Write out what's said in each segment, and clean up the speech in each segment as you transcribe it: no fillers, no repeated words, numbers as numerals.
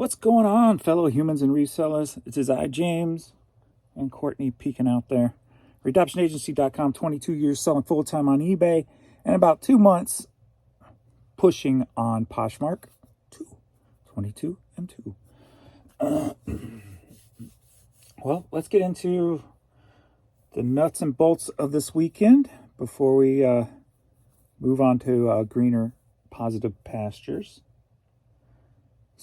What's going on, fellow humans and resellers? It is I, James, and Courtney peeking out there. RedoptionAgency.com, 22 years selling full-time on eBay, and about 2 months pushing on Poshmark. 22 and 2. Well, let's get into the nuts and bolts of this weekend before we move on to greener, positive pastures.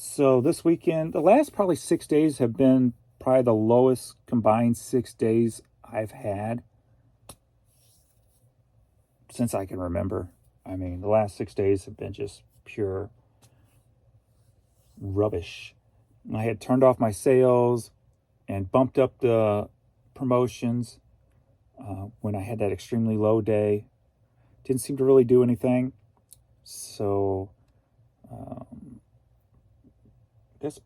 So this weekend, the last probably 6 days have been probably the lowest combined 6 days I've had since I can remember. I mean, the last 6 days have been just pure rubbish. I had turned off my sales and bumped up the promotions when I had that extremely low day. Didn't seem to really do anything. So, I guess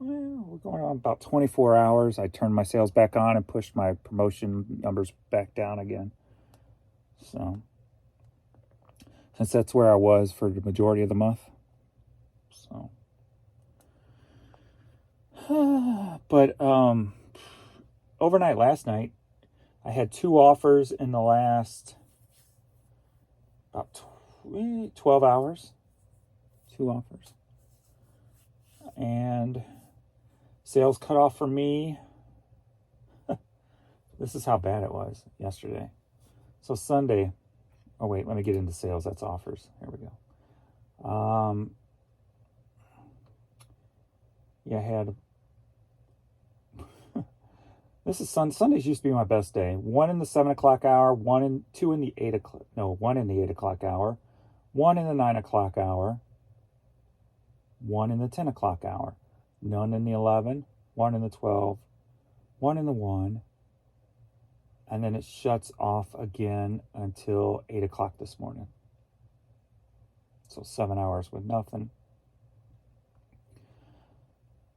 we're going on about 24 hours. I turned my sales back on and pushed my promotion numbers back down again. So, since that's where I was for the majority of the month. So, but overnight last night, I had 2 offers in the last about 12 hours. 2 offers. And sales cut off for me. This is how bad it was yesterday. So Sunday, oh wait, let me get into sales. That's offers. Here we go. Yeah, I had, this is Sundays used to be my best day. 1 in the 7 o'clock hour, 2 in the 8 o'clock, no, 1 in the 8 o'clock hour, 1 in the 9 o'clock hour, 1 in the 10 o'clock hour, none in the 11, 1 in the 12, 1 in the 1, and then it shuts off again until 8 o'clock this morning. So 7 hours with nothing.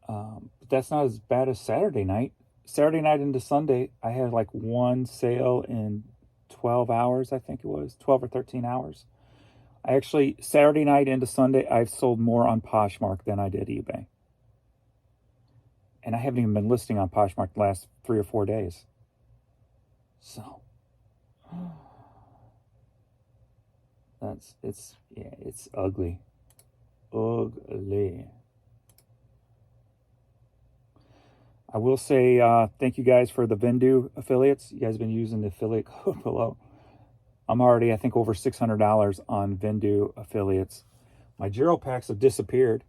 But that's not as bad as Saturday night. Saturday night into Sunday, I had like 1 sale in 12 hours, I think it was, 12 or 13 hours. I actually, Saturday night into Sunday, I've sold more on Poshmark than I did eBay. And I haven't even been listing on Poshmark the last 3 or 4 days. So, it's ugly. Ugly. I will say thank you guys for the Vendu affiliates. You guys have been using the affiliate code below. I'm already, I think, over $600 on Vendu affiliates. My Giro packs have disappeared.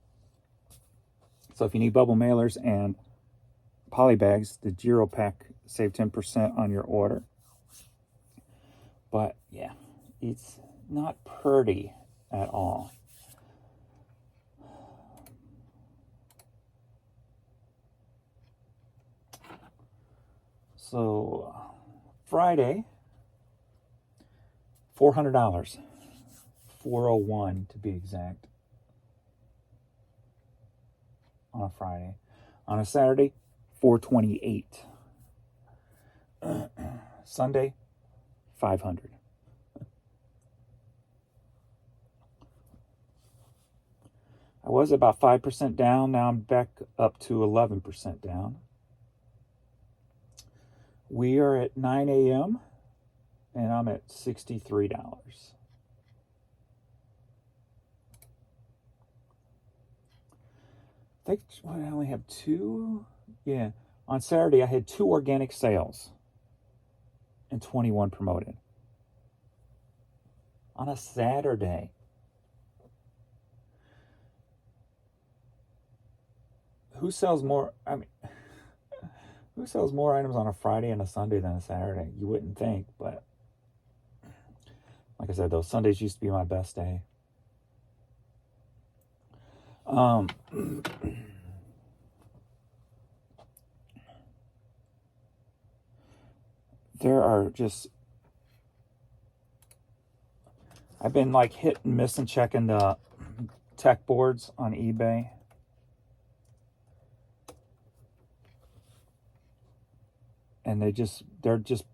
So if you need bubble mailers and poly bags, the Giro pack save 10% on your order. But yeah, it's not pretty at all. So Friday, $400, 401 to be exact, on a Friday. On a Saturday, 428. Sunday, 500. I was about 5% down. Now I'm back up to 11% down. We are at 9 a.m. and I'm at $63. I think I only have 2. Yeah. On Saturday, I had 2 organic sales and 21 promoted. On a Saturday. Who sells more? I mean, who sells more items on a Friday and a Sunday than a Saturday? You wouldn't think, but like I said, those Sundays used to be my best day. There are just, I've been like hit and miss and checking the tech boards on eBay. And they're just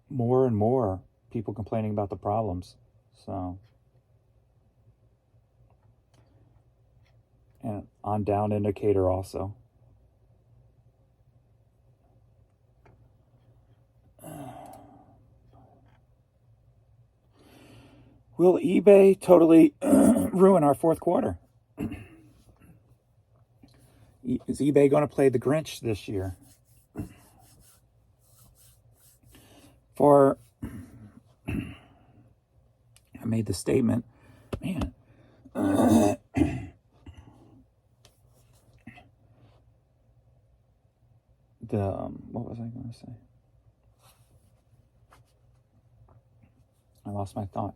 more and more people complaining about the problems. So and on down indicator also. Will eBay totally ruin our fourth quarter? Is eBay going to play the Grinch this year? I made the statement, man. What was I going to say? I lost my thought.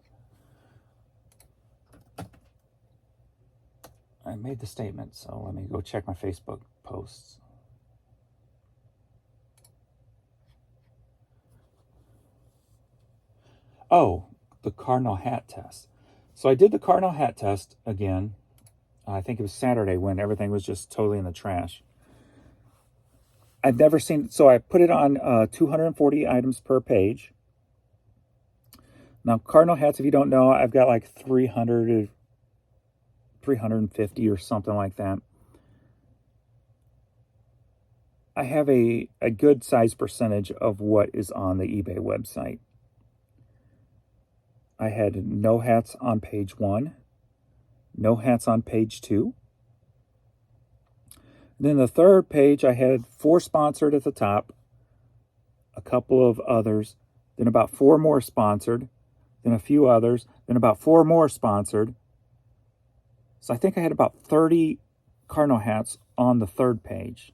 I made the statement, so let me go check my Facebook posts. Oh, the cardinal hat test. So I did the cardinal hat test again. I think it was Saturday when everything was just totally in the trash. I've never seen, so I put it on 240 items per page. Now, cardinal hats, if you don't know, I've got like 350 or something like that. I have a good size percentage of what is on the eBay website. I had no hats on page 1, no hats on page 2. Then the third page, I had 4 sponsored at the top, a couple of others, then about 4 more sponsored, then a few others, then about 4 more sponsored. So I think I had about 30 cardinal hats on the third page.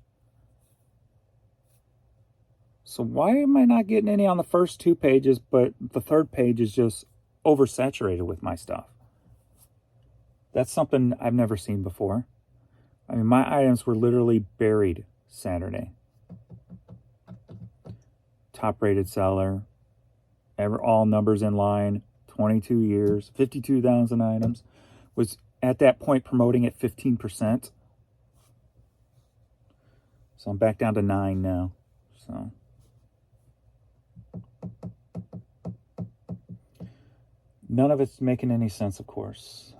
So why am I not getting any on the first 2 pages, but the third page is just oversaturated with my stuff? That's something I've never seen before. I mean, my items were literally buried Saturday. Top rated seller, all numbers in line, 22 years, 52,000 items. Was at that point promoting at 15%. So I'm back down to 9 now. So none of it's making any sense, of course.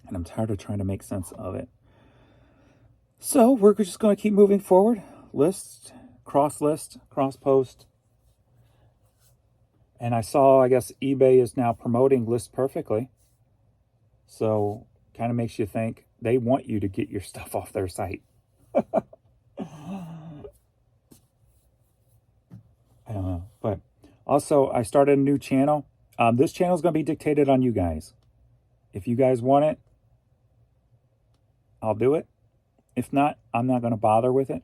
And I'm tired of trying to make sense of it. So we're just going to keep moving forward. List, cross post. And I saw, I guess eBay is now promoting List Perfectly. So kind of makes you think they want you to get your stuff off their site. I don't know. But also, I started a new channel. This channel is going to be dictated on you guys. If you guys want it, I'll do it. If not, I'm not going to bother with it.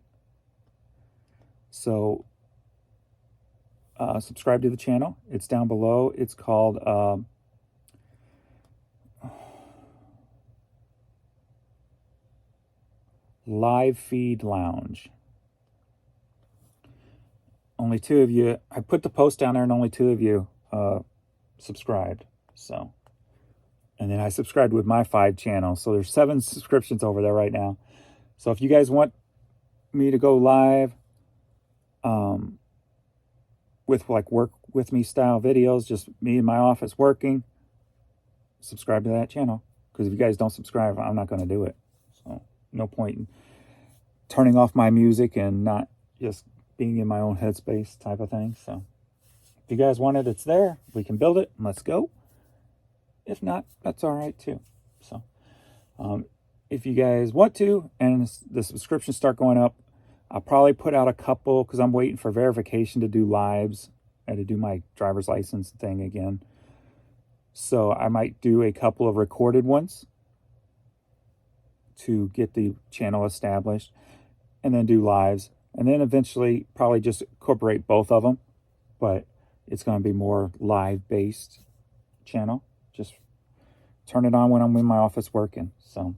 So subscribe to the channel. It's down below. It's called Live Feed Lounge. Only 2 of you. I put the post down there and only 2 of you subscribed. So, and then I subscribed with my 5 channels. So there's 7 subscriptions over there right now. So if you guys want me to go live with like work with me style videos, just me in my office working, subscribe to that channel. Because if you guys don't subscribe, I'm not going to do it. So no point in turning off my music and not just being in my own headspace type of thing. So if you guys want it, it's there. We can build it and let's go. If not, that's all right too. So if you guys want to and the subscriptions start going up, I'll probably put out a couple because I'm waiting for verification to do lives and to do my driver's license thing again. So I might do a couple of recorded ones to get the channel established and then do lives. And then eventually probably just incorporate both of them. But it's going to be more live-based channel. Just turn it on when I'm in my office working. So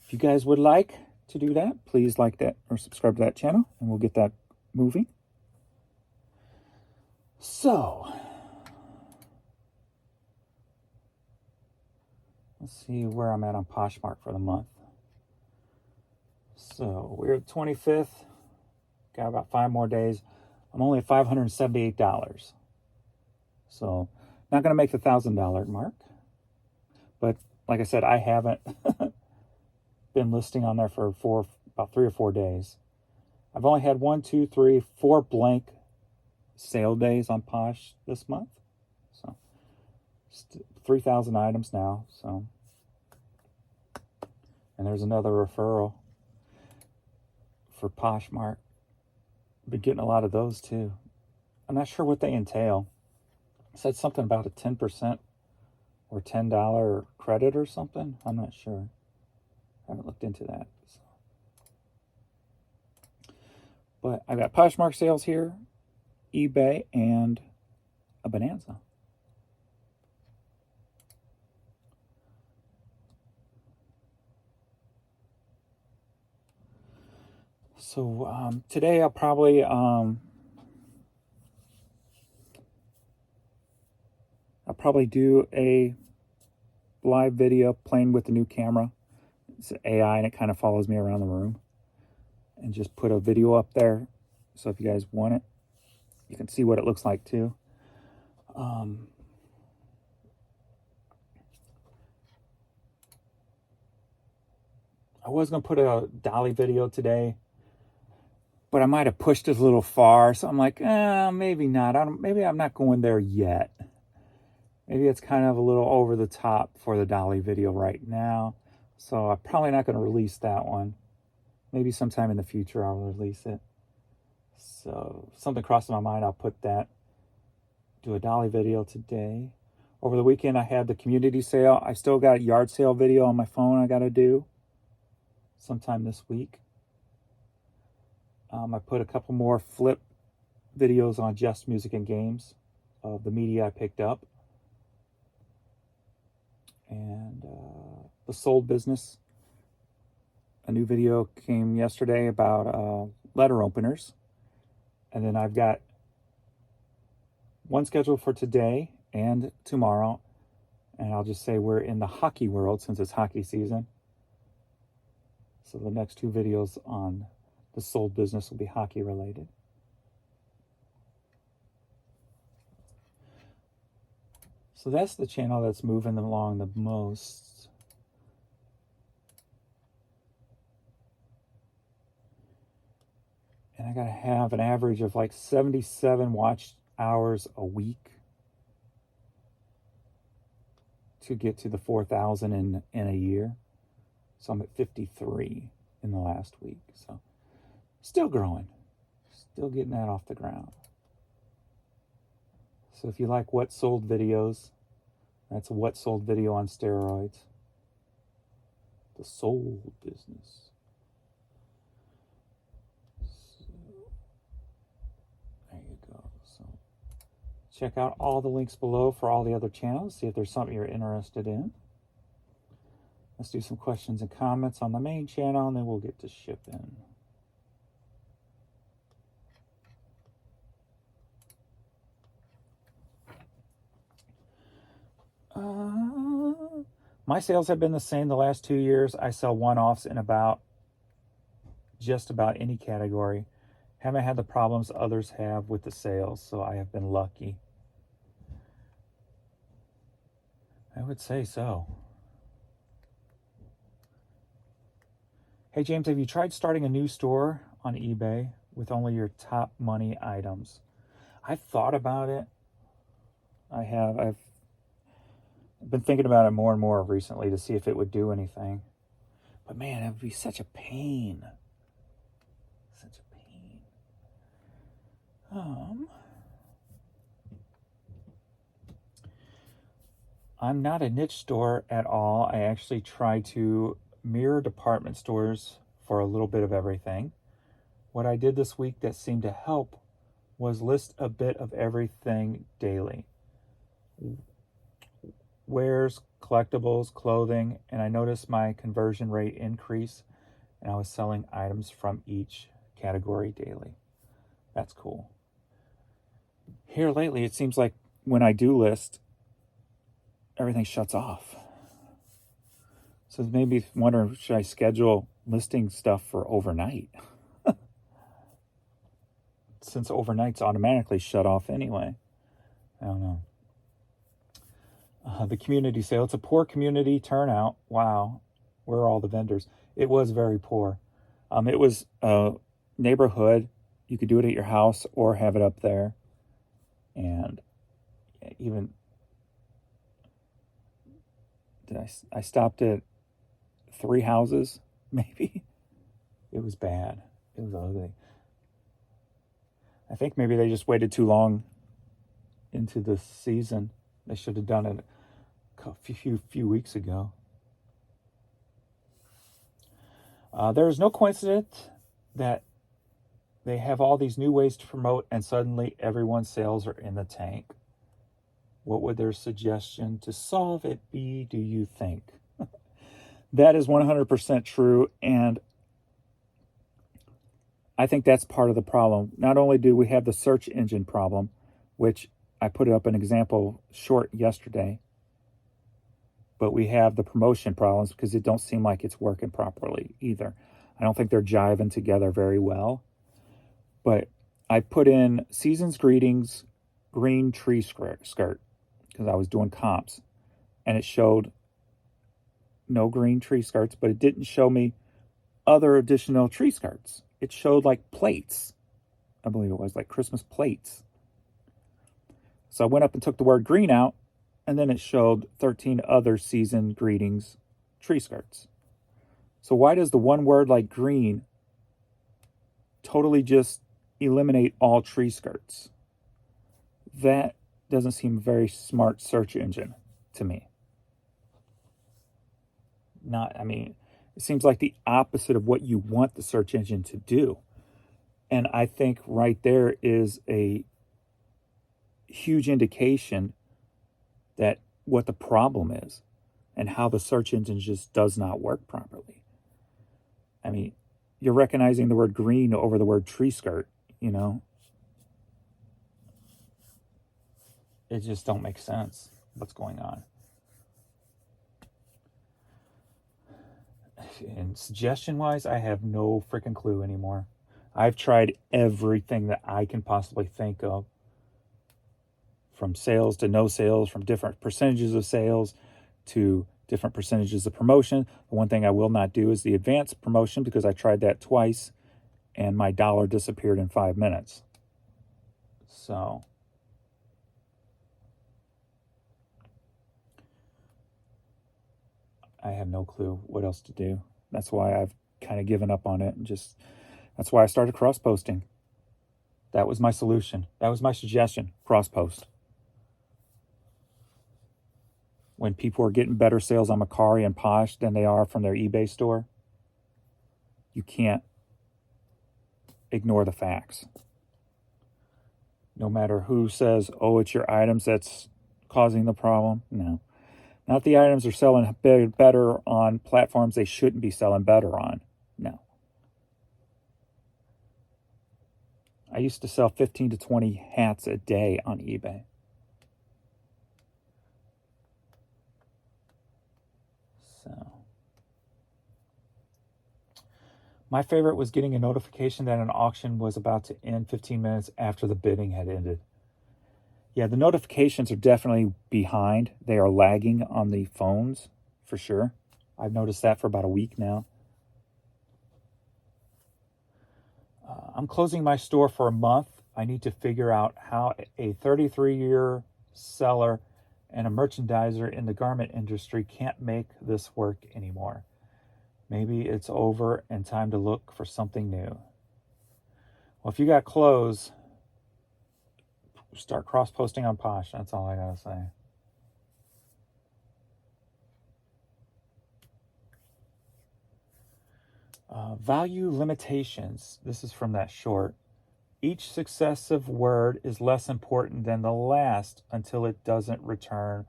if you guys would like to do that, please like that or subscribe to that channel and we'll get that moving. So let's see where I'm at on Poshmark for the month. So we're at 25th. Got about 5 more days. I'm only at $578. So not going to make the $1,000 mark. But like I said, I haven't been listing on there for about 3 or 4 days. I've only had 4 blank sale days on Posh this month. So 3,000 items now. So, and there's another referral for Poshmark. Been getting a lot of those too. I'm not sure what they entail. It said something about a 10% or $10 credit or something. I'm not sure. I haven't looked into that. So. But I've got Poshmark sales here, eBay, and a Bonanza. So today I'll probably do a live video playing with the new camera. It's AI and it kind of follows me around the room, and just put a video up there. So if you guys want it, you can see what it looks like too. I was going to put a dolly video today, but I might have pushed it a little far. So I'm like, maybe not. Maybe I'm not going there yet. Maybe it's kind of a little over the top for the dolly video right now. So I'm probably not going to release that one. Maybe sometime in the future I'll release it. So if something crosses my mind, I'll put that. Do a dolly video today. Over the weekend I had the community sale. I still got a yard sale video on my phone I got to do sometime this week. I put a couple more flip videos on Just Music and Games of the media I picked up. And the sold business. A new video came yesterday about letter openers. And then I've got one scheduled for today and tomorrow. And I'll just say we're in the hockey world since it's hockey season. So the next 2 videos on the sold business will be hockey related. So that's the channel that's moving along the most. And I gotta have an average of like 77 watch hours a week to get to the 4,000 in a year. So I'm at 53 in the last week. So still growing. Still getting that off the ground. So if you like what sold videos, that's a what sold video on steroids. The sold business. So, there you go. So check out all the links below for all the other channels. See if there's something you're interested in. Let's do some questions and comments on the main channel, and then we'll get to shipping. My sales have been the same the last 2 years. I sell one-offs in just about any category. Haven't had the problems others have with the sales, so I have been lucky. I would say so. Hey James, have you tried starting a new store on eBay with only your top money items? I've thought about it. I've been thinking about it more and more recently to see if it would do anything. But man, it would be such a pain. Such a pain. I'm not a niche store at all. I actually try to mirror department stores for a little bit of everything. What I did this week that seemed to help was list a bit of everything daily. Wares, collectibles, clothing, and I noticed my conversion rate increase, and I was selling items from each category daily. That's cool. Here lately, it seems like when I do list, everything shuts off. So maybe wondering, should I schedule listing stuff for overnight? Since overnight's automatically shut off anyway. I don't know. The community sale. It's a poor community turnout. Wow. Where are all the vendors? It was very poor. It was a neighborhood. You could do it at your house or have it up there. And even I stopped at 3 houses, maybe. It was bad. It was ugly. I think maybe they just waited too long into the season. They should have done it a few weeks ago. There is no coincidence that they have all these new ways to promote and suddenly everyone's sales are in the tank. What would their suggestion to solve it be, do you think? That is 100% true, and I think that's part of the problem. Not only do we have the search engine problem, which I put up an example short yesterday, but we have the promotion problems because it don't seem like it's working properly either. I don't think they're jiving together very well. But I put in Season's Greetings green tree skirt because I was doing comps, and it showed no green tree skirts, but it didn't show me other additional tree skirts. It showed like plates. I believe it was like Christmas plates. So I went up and took the word green out, and then it showed 13 other Season Greetings tree skirts. So why does the one word like green totally just eliminate all tree skirts? That doesn't seem a very smart search engine to me. It seems like the opposite of what you want the search engine to do. And I think right there is a huge indication that what the problem is and how the search engine just does not work properly. I mean, you're recognizing the word green over the word tree skirt, you know. It just don't make sense what's going on. And suggestion-wise, I have no freaking clue anymore. I've tried everything that I can possibly think of. From sales to no sales, from different percentages of sales to different percentages of promotion. The one thing I will not do is the advanced promotion because I tried that twice and my dollar disappeared in 5 minutes. So I have no clue what else to do. That's why I've kind of given up on it and that's why I started cross-posting. That was my solution. That was my suggestion, cross-post. When people are getting better sales on Mercari and Posh than they are from their eBay store, you can't ignore the facts. No matter who says, oh, it's your items that's causing the problem. No. Not the items are selling better on platforms they shouldn't be selling better on. No. I used to sell 15 to 20 hats a day on eBay. So, my favorite was getting a notification that an auction was about to end 15 minutes after the bidding had ended. Yeah, the notifications are definitely behind. They are lagging on the phones, for sure. I've noticed that for about a week now. I'm closing my store for a month. I need to figure out how a 33-year seller and a merchandiser in the garment industry can't make this work anymore. Maybe it's over and time to look for something new. Well, if you got clothes, start cross-posting on Posh. That's all I gotta say. Value limitations. This is from that short. Each successive word is less important than the last until it doesn't return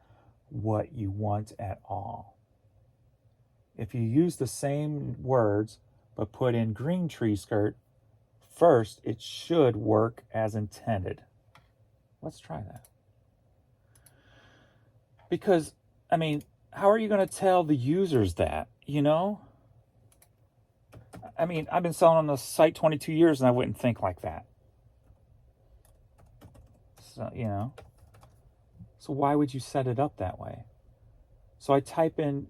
what you want at all. If you use the same words but put in green tree skirt first, it should work as intended. Let's try that. Because, how are you going to tell the users that, you know? I've been selling on the site 22 years and I wouldn't think like that. So, So why would you set it up that way? So I type in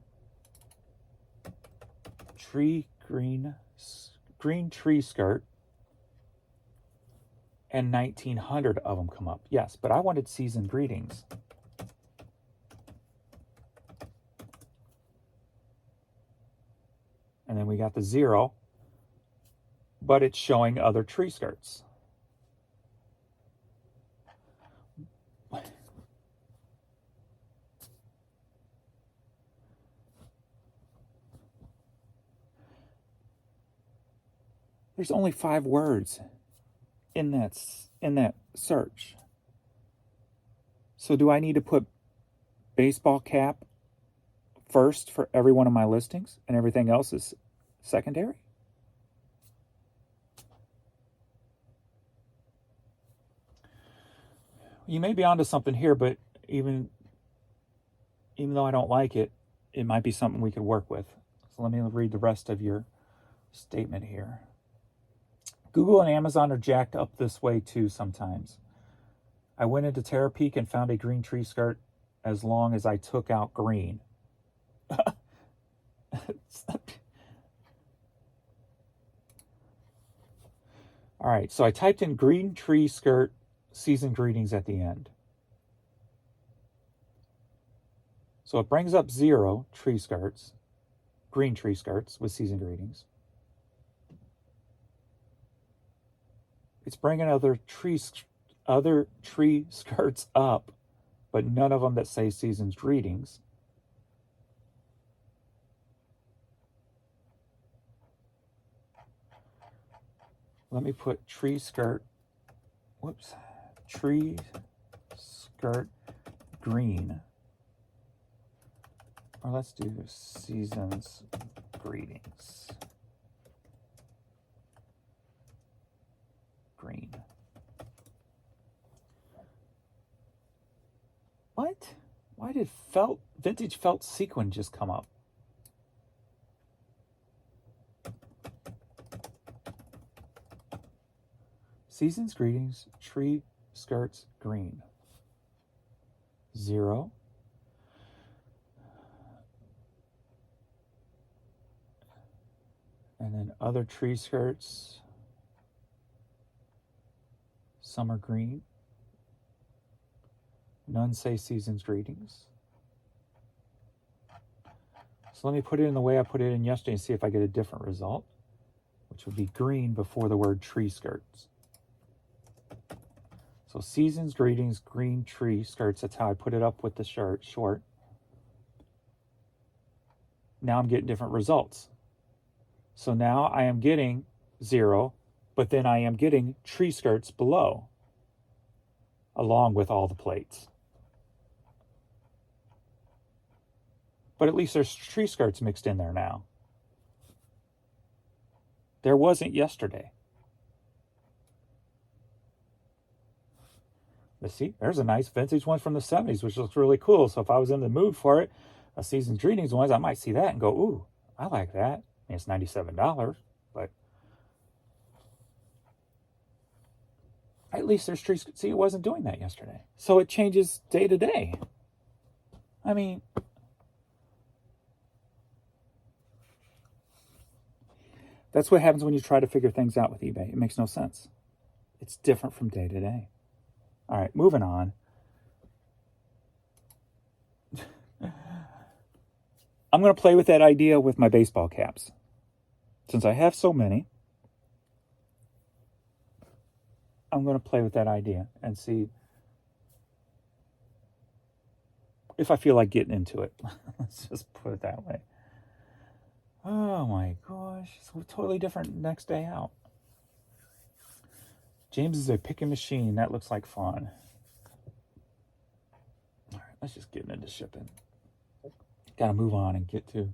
green tree skirt, and 1,900 of them come up. Yes, but I wanted season greetings. And then we got the 0, but it's showing other tree skirts. There's only 5 words in that search. So do I need to put baseball cap first for every one of my listings and everything else is secondary? You may be onto something here, but even though I don't like it, it might be something we could work with. So let me read the rest of your statement here. Google and Amazon are jacked up this way too sometimes. I went into Terapeak and found a green tree skirt as long as I took out green. All right, so I typed in green tree skirt season greetings at the end. So it brings up 0 tree skirts, green tree skirts with season greetings. It's bringing other tree skirts up, but none of them that say season's greetings. Let me put tree skirt green. Or let's do season's greetings. Green. What? Why did vintage felt sequin just come up? Season's greetings, tree skirts, green. 0. And then other tree skirts, summer green. None say season's greetings. So let me put it in the way I put it in yesterday and see if I get a different result, which would be green before the word tree skirts. So season's greetings, green tree skirts. That's how I put it up with the short. Now I'm getting different results. So now I am getting 0, but then I am getting tree skirts below, along with all the plates. But at least there's tree skirts mixed in there now. There wasn't yesterday. Let's see, there's a nice vintage one from the 70s, which looks really cool. So if I was in the mood for it, a season's greetings ones, I might see that and go, ooh, I like that. I mean, it's $97, but at least there's trees. See, it wasn't doing that yesterday. So it changes day to day. I mean, that's what happens when you try to figure things out with eBay. It makes no sense. It's different from day to day. All right, moving on. I'm going to play with that idea with my baseball caps. Since I have so many, I'm going to play with that idea and see if I feel like getting into it. Let's just put it that way. Oh my gosh, it's totally different next day out. James is a picking machine. That looks like fun. All right, let's just get into shipping. Got to move on and get to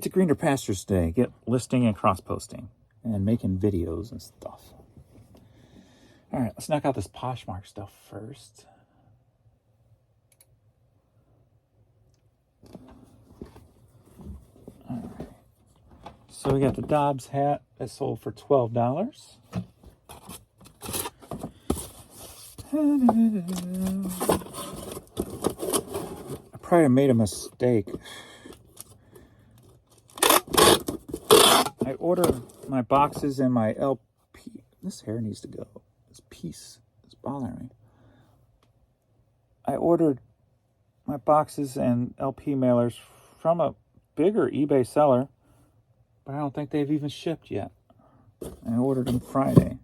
greener pastures today. Get listing and cross-posting and making videos and stuff. All right, let's knock out this Poshmark stuff first. All right. So we got the Dobbs hat that sold for $12. I probably made a mistake. I ordered my boxes and my LP. This hair needs to go. This piece is bothering me. I ordered my boxes and LP mailers from a bigger eBay seller, but I don't think they've even shipped yet. I ordered them Friday.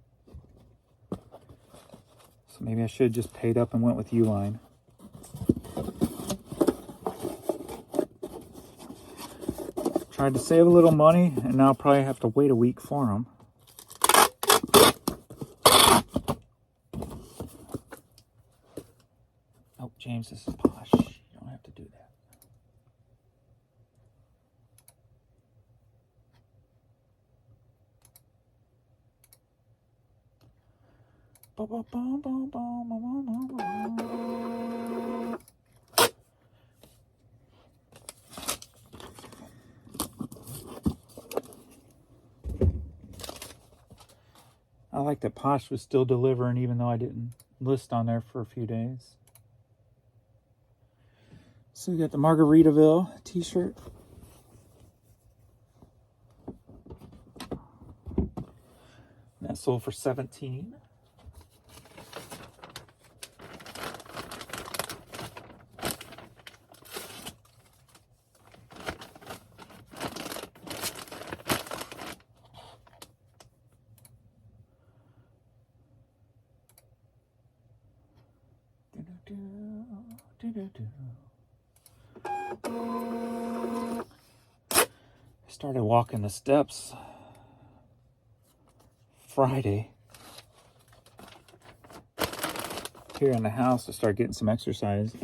So maybe I should have just paid up and went with Uline. Tried to save a little money, and now I'll probably have to wait a week for them. Oh, James, this is posh. You don't have to do that. I like that Posh was still delivering even though I didn't list on there for a few days. So we got the Margaritaville t-shirt. That sold for $17. I started walking the steps Friday here in the house to start getting some exercise.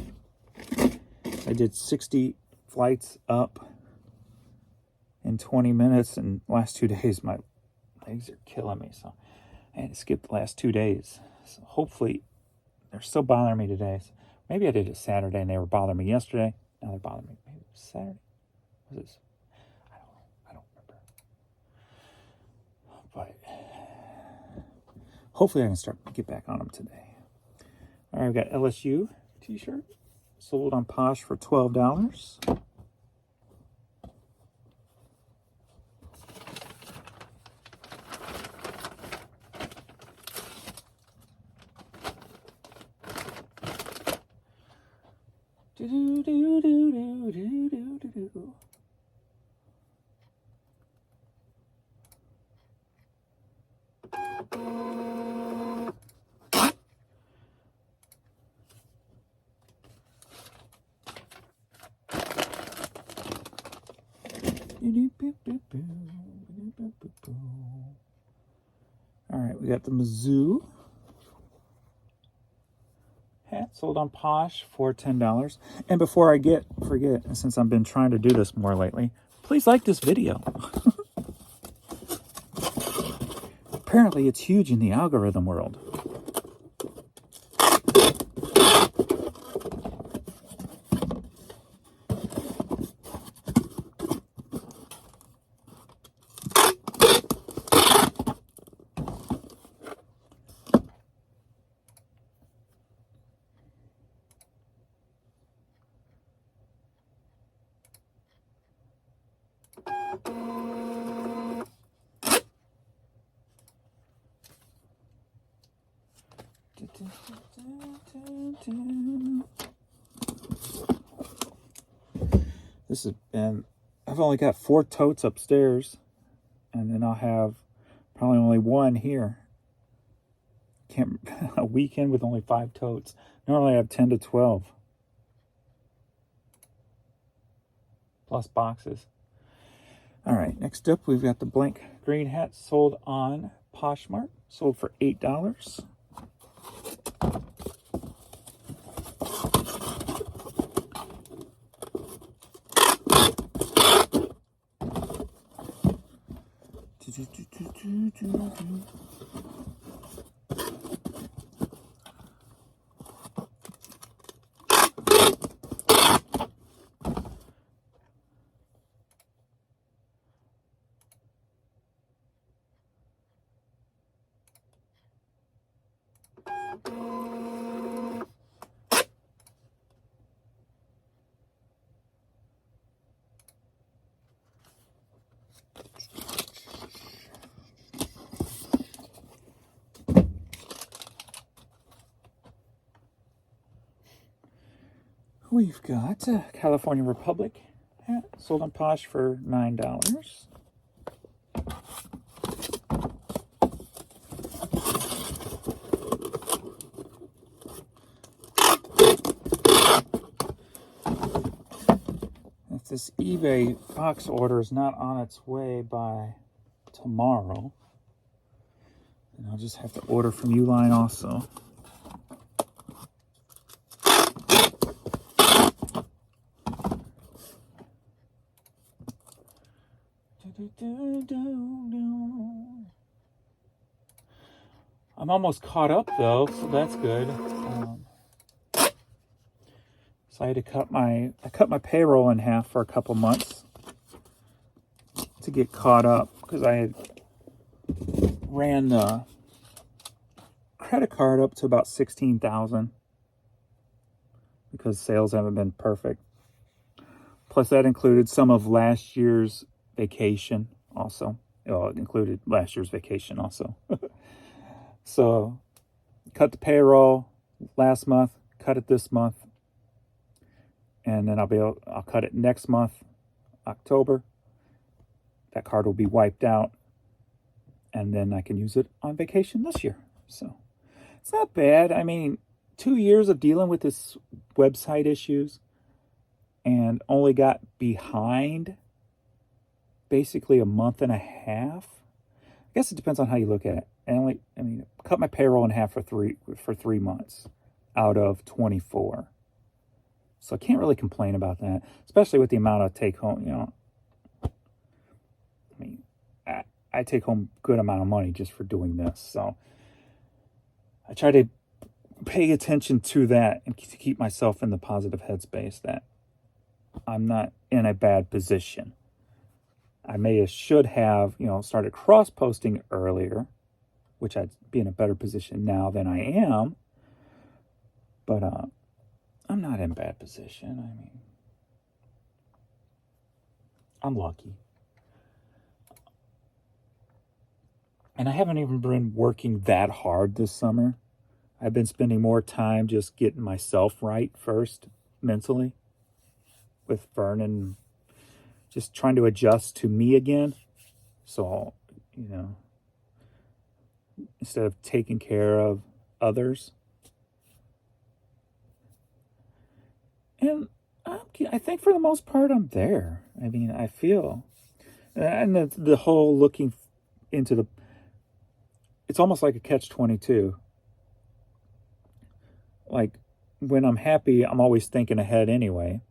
I did 60 flights up in 20 minutes, and last 2 days my legs are killing me, so I had to skip the last 2 days. So hopefully they're still bothering me today. So maybe I did it Saturday and they were bothering me yesterday. Now they're bothering me. Maybe it was Saturday. Was this? I don't remember. But hopefully I can get back on them today. All right, I've got LSU t-shirt. Sold on Posh for $12. All right, we got the Mizzou hat sold on Posh for $10. And before I forget, and since I've been trying to do this more lately, please like this video. Apparently it's huge in the algorithm world. This is, and I've only got 4 totes upstairs, and then I'll have probably only 1 here. A weekend with only 5 totes. Normally I have 10 to 12. Plus boxes. All right, next up we've got the blank green hat sold on Poshmark. Sold for $8. We've got California Republic hat, sold on Posh for $9. If this eBay box order is not on its way by tomorrow, then I'll just have to order from Uline also. I'm almost caught up though, so that's good. So I had to cut my payroll in half for a couple months to get caught up because I had ran the credit card up to about $16,000 because sales haven't been perfect. Plus that included some of last year's vacation also. Well, it included last year's vacation also. So cut the payroll last month, cut it this month, and then I'll cut it next month, October. That card will be wiped out, and then I can use it on vacation this year. So it's not bad. I mean, 2 years of dealing with this website issues and only got behind basically a month and a half. I guess it depends on how you look at it. And cut my payroll in half for 3 months out of 24. So I can't really complain about that, especially with the amount of take home, you know. I mean, I take home a good amount of money just for doing this. So I try to pay attention to that and to keep myself in the positive headspace that I'm not in a bad position. I should have, started cross-posting earlier, which I'd be in a better position now than I am. But I'm not in bad position. I mean, I'm lucky. And I haven't even been working that hard this summer. I've been spending more time just getting myself right first, mentally, with Vernon, just trying to adjust to me again. So, instead of taking care of others. And I think for the most part, I'm there. I mean, I feel. And the whole looking into it's almost like a catch-22. Like, when I'm happy, I'm always thinking ahead anyway.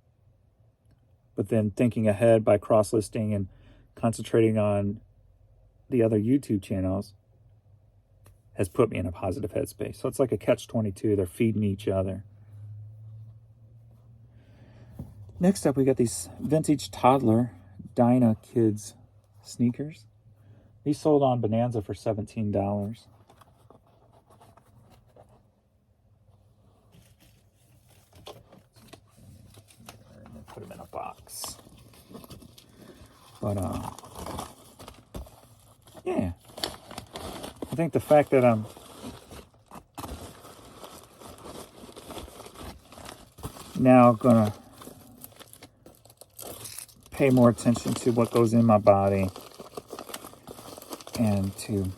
But then thinking ahead by cross-listing and concentrating on the other YouTube channels has put me in a positive headspace. So it's like a catch-22. They're feeding each other. Next up, we got these vintage toddler Dyna Kids sneakers. These sold on Bonanza for $17. Put them in a box. But, yeah. I think the fact that I'm now gonna pay more attention to what goes in my body and to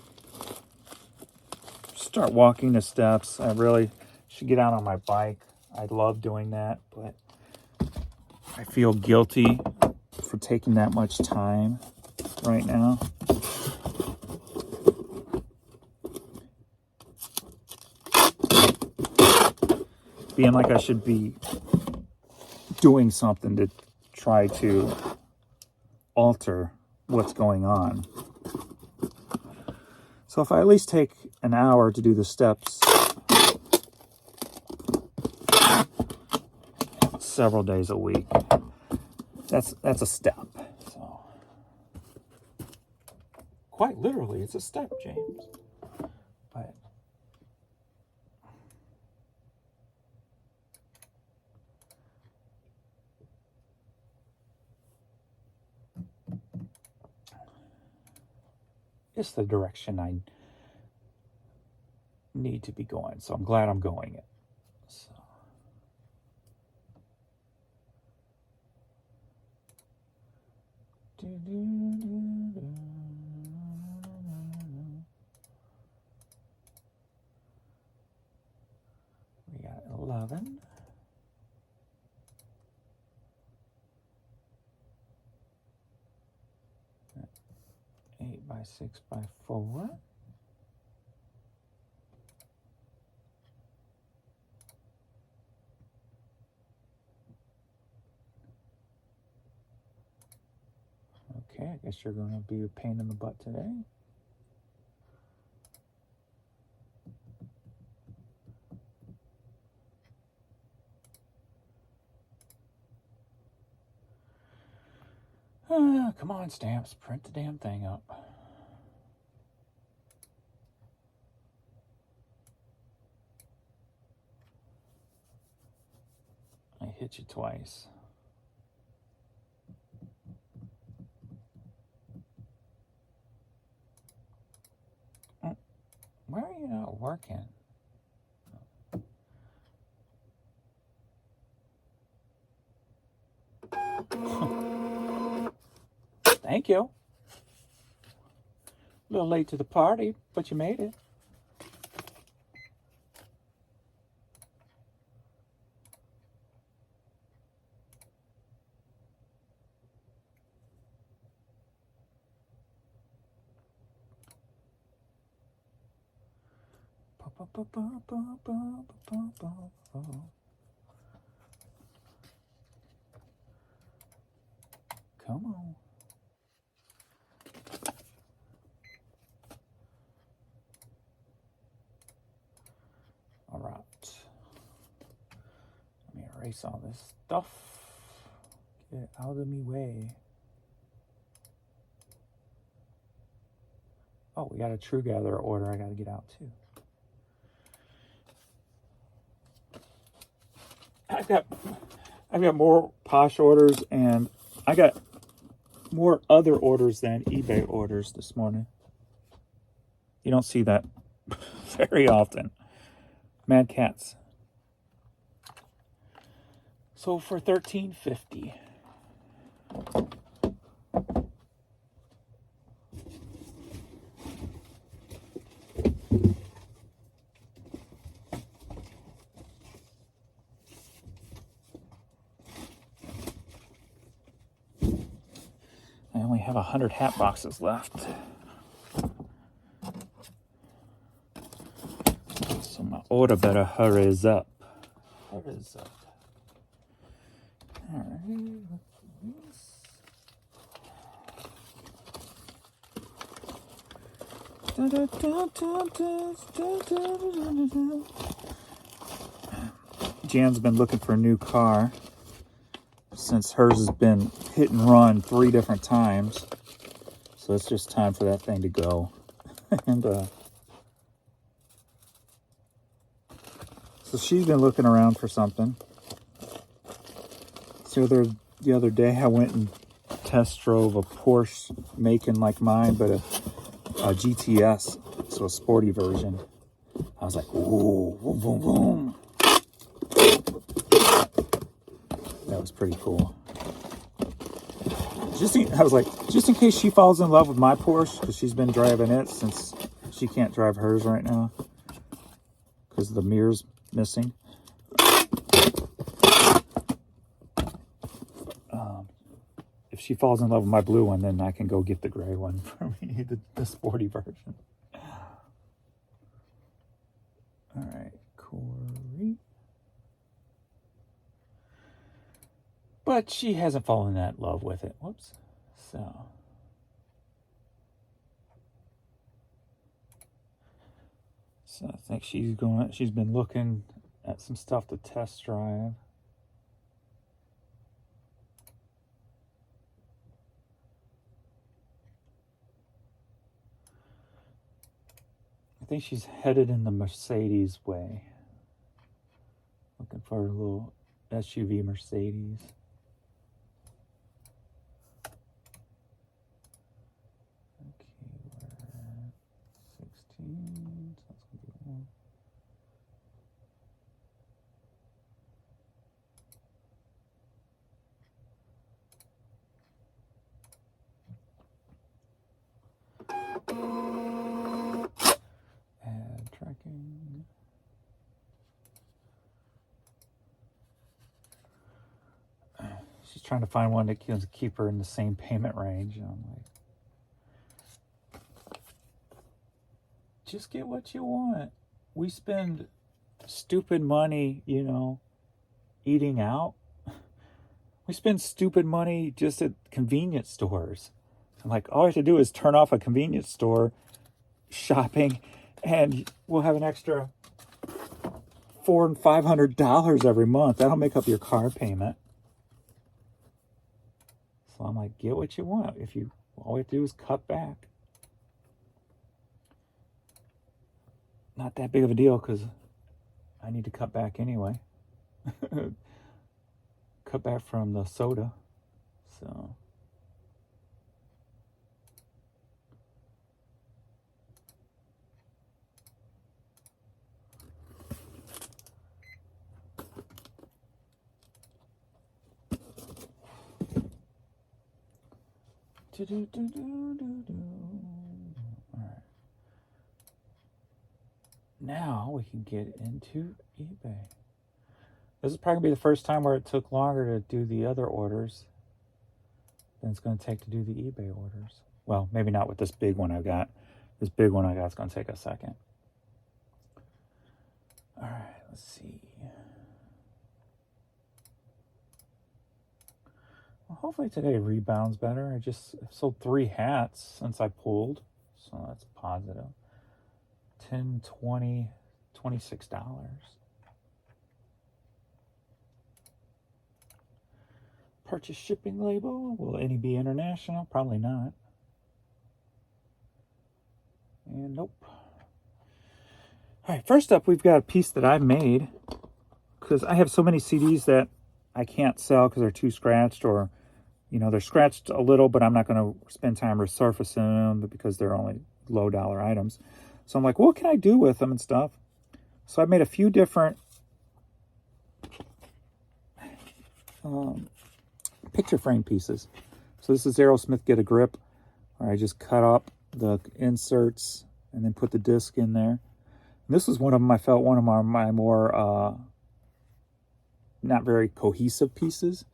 start walking the steps. I really should get out on my bike. I love doing that, but I feel guilty for taking that much time right now. Being like I should be doing something to try to alter what's going on. So if I at least take an hour to do the steps several days a week, that's a step. So quite literally, it's a step, James. But it's the direction I need to be going. So I'm glad I'm going it. So We got 11. 8 by 6 by 4. Okay, I guess you're going to be a pain in the butt today. Come on, stamps, print the damn thing up. I hit you twice. Why are you not working? Thank you. A little late to the party, but you made it. Come on. All right. Let me erase all this stuff. Get it out of me way. Oh, we got a True Gather order I got to get out too. I've got more Posh orders, and I got more other orders than eBay orders this morning. You don't see that very often. Mad Cats. So for $13.50. I only have 100 hat boxes left. So my order better hurries up. Hurries up. All right. Jan's been looking for a new car since hers has been hit and run 3 different times. So it's just time for that thing to go. And so she's been looking around for something. So the other day I went and test drove a Porsche making like mine, but a GTS, so a sporty version. I was like, ooh, boom, boom, boom. That was pretty cool. I was like, just in case she falls in love with my Porsche, because she's been driving it since she can't drive hers right now because the mirror's missing. If she falls in love with my blue one, then I can go get the gray one for me, the sporty version. All right, Corey. But she hasn't fallen in love with it. Whoops. So I think she's been looking at some stuff to test drive. I think she's headed in the Mercedes way. Looking for a little SUV Mercedes. Okay, we're at 16. So that's going to be 1. She's trying to find one that can keep her in the same payment range. And I'm like, just get what you want. We spend stupid money, you know, eating out. We spend stupid money just at convenience stores. I'm like, all I have to do is turn off a convenience store shopping and we'll have an extra $400 and $500 every month. That'll make up your car payment. So I'm like, get what you want. If you, all we have to do is cut back. Not that big of a deal because I need to cut back anyway. Cut back from the soda. So all right. Now we can get into eBay. This is probably going to be the first time where it took longer to do the other orders than it's going to take to do the eBay orders. Well, maybe not with this big one I got. This big one I got is going to take a second. All right, let's see. Well, hopefully today rebounds better. I just sold 3 hats since I pulled, so that's positive. $10, $20, $26. Purchase shipping label. Will any be international? Probably not. And nope. All right, first up, we've got a piece that I've made because I have so many CDs that I can't sell because they're too scratched, or, you know, they're scratched a little, but I'm not going to spend time resurfacing them because they're only low dollar items. So I'm like, what can I do with them and stuff? So I made a few different picture frame pieces. So this is Aerosmith Get a Grip, where I just cut up the inserts and then put the disc in there. And this was one of them. I felt one of my more not very cohesive pieces,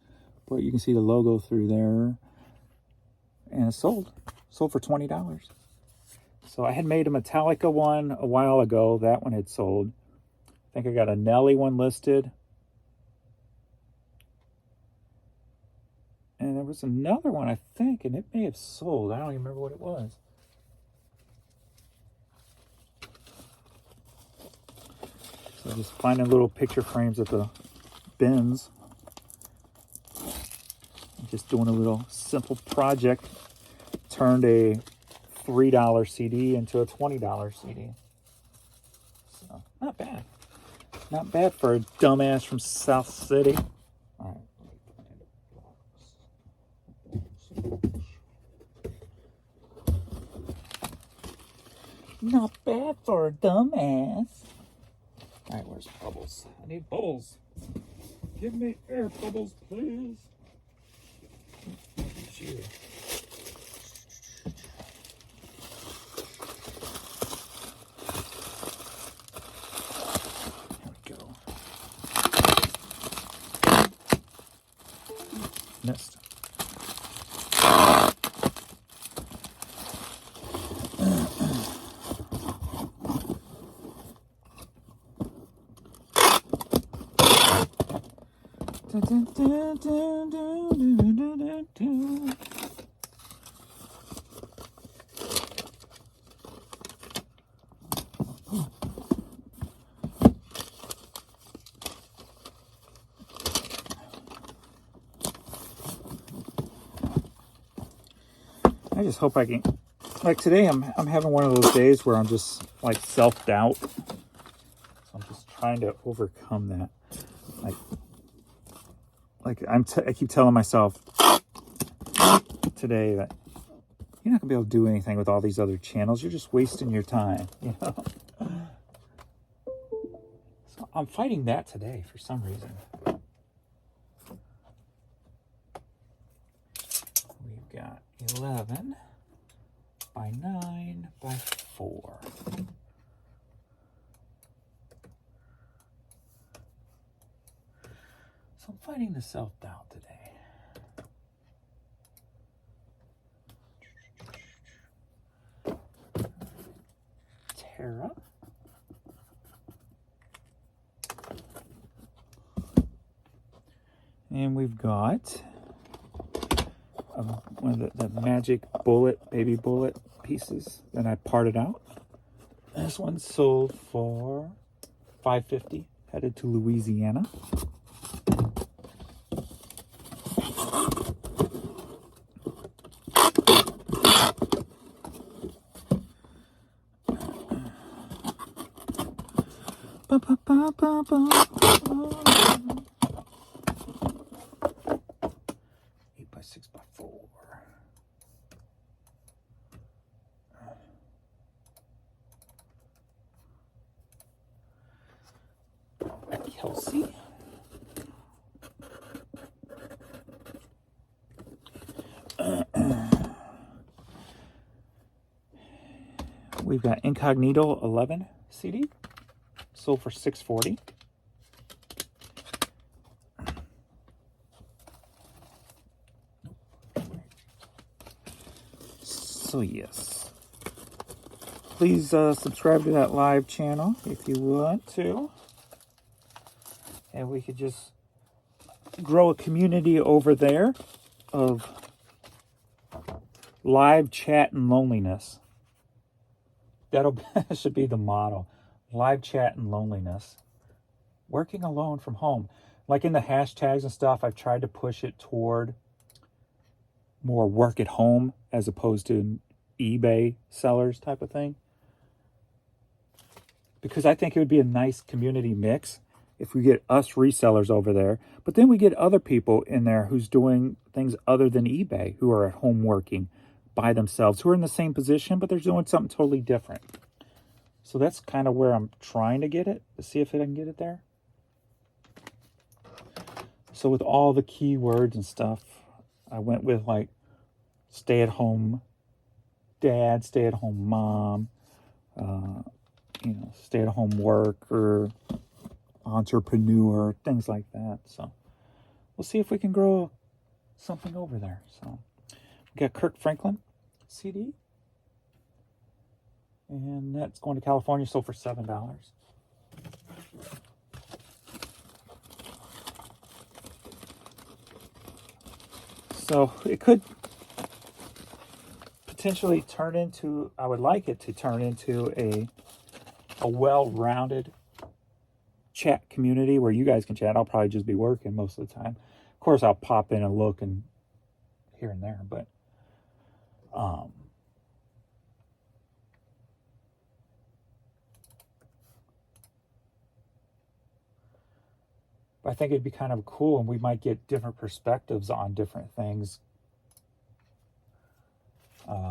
but you can see the logo through there, and it sold for $20. So I had made a Metallica one a while ago. That one had sold. I think I got a Nelly one listed. And there was another one, I think, and it may have sold. I don't even remember what it was. So just finding little picture frames at the bins. Just doing a little simple project. Turned a $3 CD into a $20 CD. So, not bad. Not bad for a dumbass from South City. All right. Not bad for a dumbass. All right, where's Bubbles? I need Bubbles. Give me air bubbles, please. Here we go. Missed. I just hope I can, like today I'm having one of those days where I'm just like self-doubt. So I'm just trying to overcome that. Like I keep telling myself today that you're not gonna be able to do anything with all these other channels. You're just wasting your time, you know? So I'm fighting that today for some reason. We've got 11 by 9 by 4. So I'm fighting the self-doubt today. And we've got one of the magic bullet, baby bullet pieces that I parted out. This one sold for $5.50, headed to Louisiana. Ba, ba, ba, ba, ba, ba. 8x6x4. Kelsey. We've got Incognito 11 CD, sold for $6.40. So yes, please subscribe to that live channel if you want to, and we could just grow a community over there of live chat and loneliness. That should be the motto. Live chat and loneliness. Working alone from home. Like in the hashtags and stuff, I've tried to push it toward more work at home as opposed to eBay sellers type of thing. Because I think it would be a nice community mix if we get us resellers over there, but then we get other people in there who's doing things other than eBay, who are at home working by themselves, who are in the same position, but they're doing something totally different. So that's kind of where I'm trying to get it, to see if I can get it there. So with all the keywords and stuff, I went with like stay-at-home dad, stay-at-home mom, stay-at-home worker, entrepreneur, things like that. So we'll see if we can grow something over there. So we got Kirk Franklin CD, and that's going to California, sold for $7. So it could potentially turn into, I would like it to turn into a well-rounded chat community where you guys can chat. I'll probably just be working most of the time. Of course, I'll pop in and look and here and there, but I think it'd be kind of cool, and we might get different perspectives on different things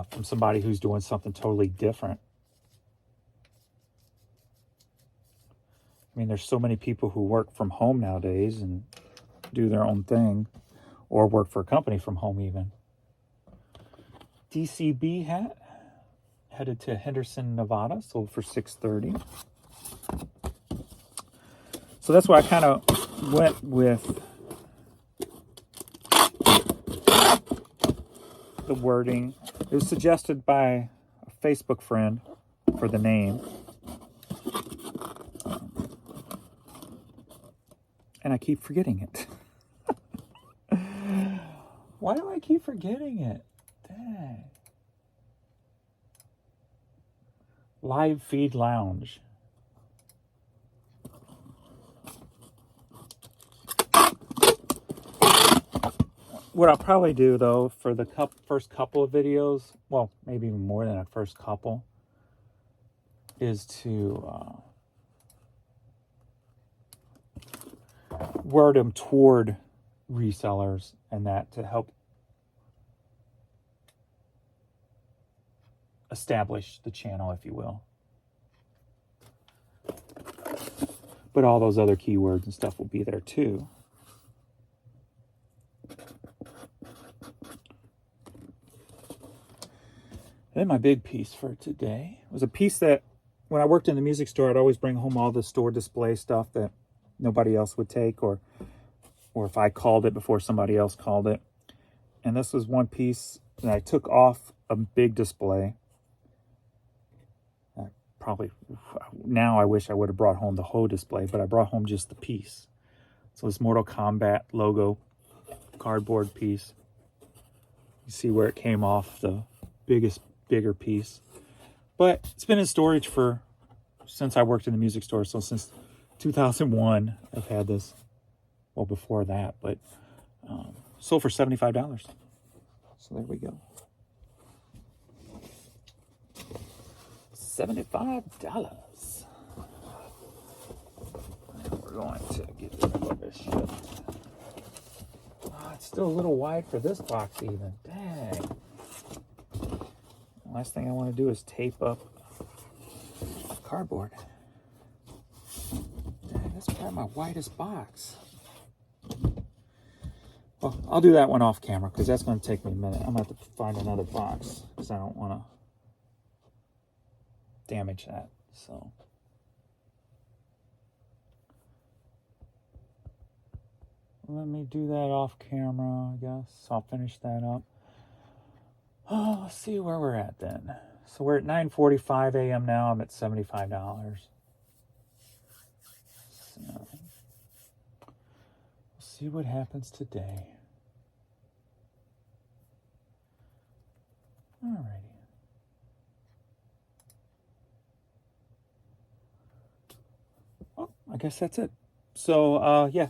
from somebody who's doing something totally different. I mean, there's so many people who work from home nowadays and do their own thing, or work for a company from home even. DCB hat, headed to Henderson, Nevada, sold for $6.30. So that's why I kind of went with the wording. It was suggested by a Facebook friend for the name. And I keep forgetting it. Why do I keep forgetting it? Dang. Live Feed Lounge. What I'll probably do, though, for the first couple of videos, well, maybe even more than a first couple, is to word them toward resellers and that to help establish the channel, if you will. But all those other keywords and stuff will be there too. Then my big piece for today was a piece that when I worked in the music store, I'd always bring home all the store display stuff that nobody else would take, or if I called it before somebody else called it. And this was one piece that I took off a big display. Probably now I wish I would have brought home the whole display, but I brought home just the piece. So this Mortal Kombat logo cardboard piece. You see where it came off the bigger piece. But it's been in storage since I worked in the music store. So since 2001, I've had this. Well, before that, but sold for $75. So there we go. $75. And we're going to get rid of this shit. Oh, it's still a little wide for this box even. Dang. The last thing I want to do is tape up cardboard. Dang, that's probably my widest box. Well, I'll do that one off camera because that's going to take me a minute. I'm going to have to find another box because I don't want to damage that. So, let me do that off camera, I guess. I'll finish that up. Oh, let's see where we're at then. So we're at 9:45 a.m. now. I'm at $75. So, we'll see what happens today. Alrighty. Oh, I guess that's it. So, yeah.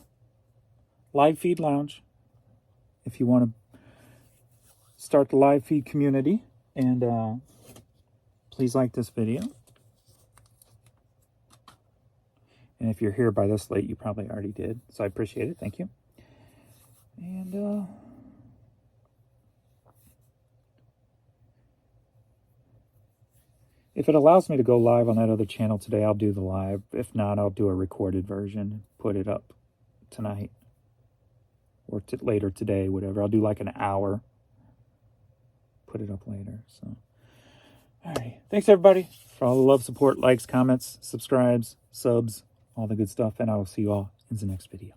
Live Feed Lounge. If you want to start the live feed community, and please like this video. And if you're here by this late, you probably already did. So I appreciate it. Thank you. And if it allows me to go live on that other channel today, I'll do the live. If not, I'll do a recorded version, put it up tonight or later today, whatever. I'll do like an hour, put it up later. So, all right. Thanks, everybody, for all the love, support, likes, comments, subscribes, subs, all the good stuff. And I will see you all in the next video.